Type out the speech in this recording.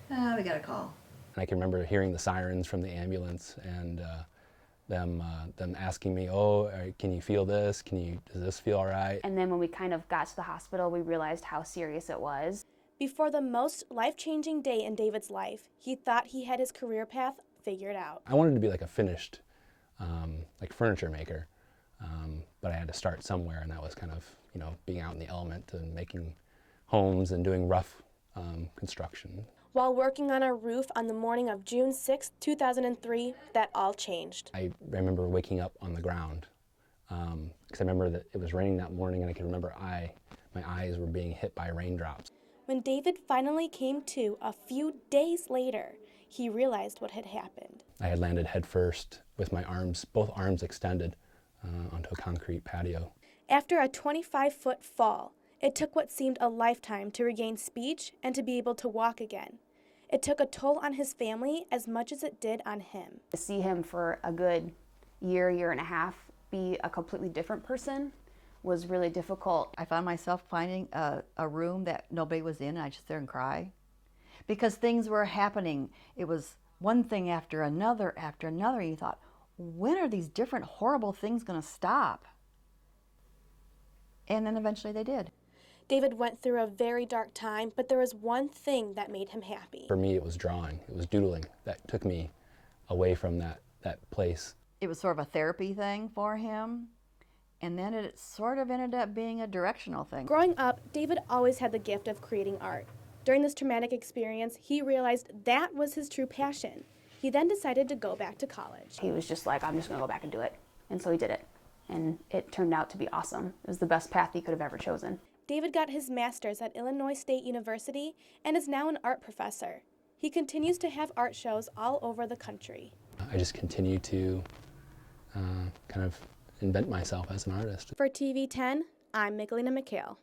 We got a call. And I can remember hearing the sirens from the ambulance and them asking me, oh, can you feel this? Does this feel all right? And then when we kind of got to the hospital, we realized how serious it was. Before the most life-changing day in David's life, he thought he had his career path figured out. I wanted to be like a finished, like furniture maker, but I had to start somewhere, and that was kind of, being out in the element and making homes and doing rough construction. While working on a roof on the morning of June 6, 2003, that all changed. I remember waking up on the ground, because I remember that it was raining that morning, and I could remember my eyes were being hit by raindrops. When David finally came to a few days later, he realized what had happened. I had landed headfirst with my arms, both arms extended, onto a concrete patio. After a 25-foot fall, it took what seemed a lifetime to regain speech and to be able to walk again. It took a toll on his family as much as it did on him. To see him for a good year and a half be a completely different person was really difficult. I found myself finding a room that nobody was in, and I just sit there and cry. Because things were happening. It was one thing after another, and you thought, when are these different horrible things going to stop? And then eventually they did. David went through a very dark time, but there was one thing that made him happy. For me, it was drawing. It was doodling. That took me away from that place. It was sort of a therapy thing for him, and then it sort of ended up being a directional thing. Growing up, David always had the gift of creating art. During this traumatic experience, he realized that was his true passion. He then decided to go back to college. He was just like, I'm just gonna go back and do it. And so he did it. And it turned out to be awesome. It was the best path he could have ever chosen. David got his master's at Illinois State University and is now an art professor. He continues to have art shows all over the country. I just continue to kind of invent myself as an artist. For TV10, I'm Michelina McHale.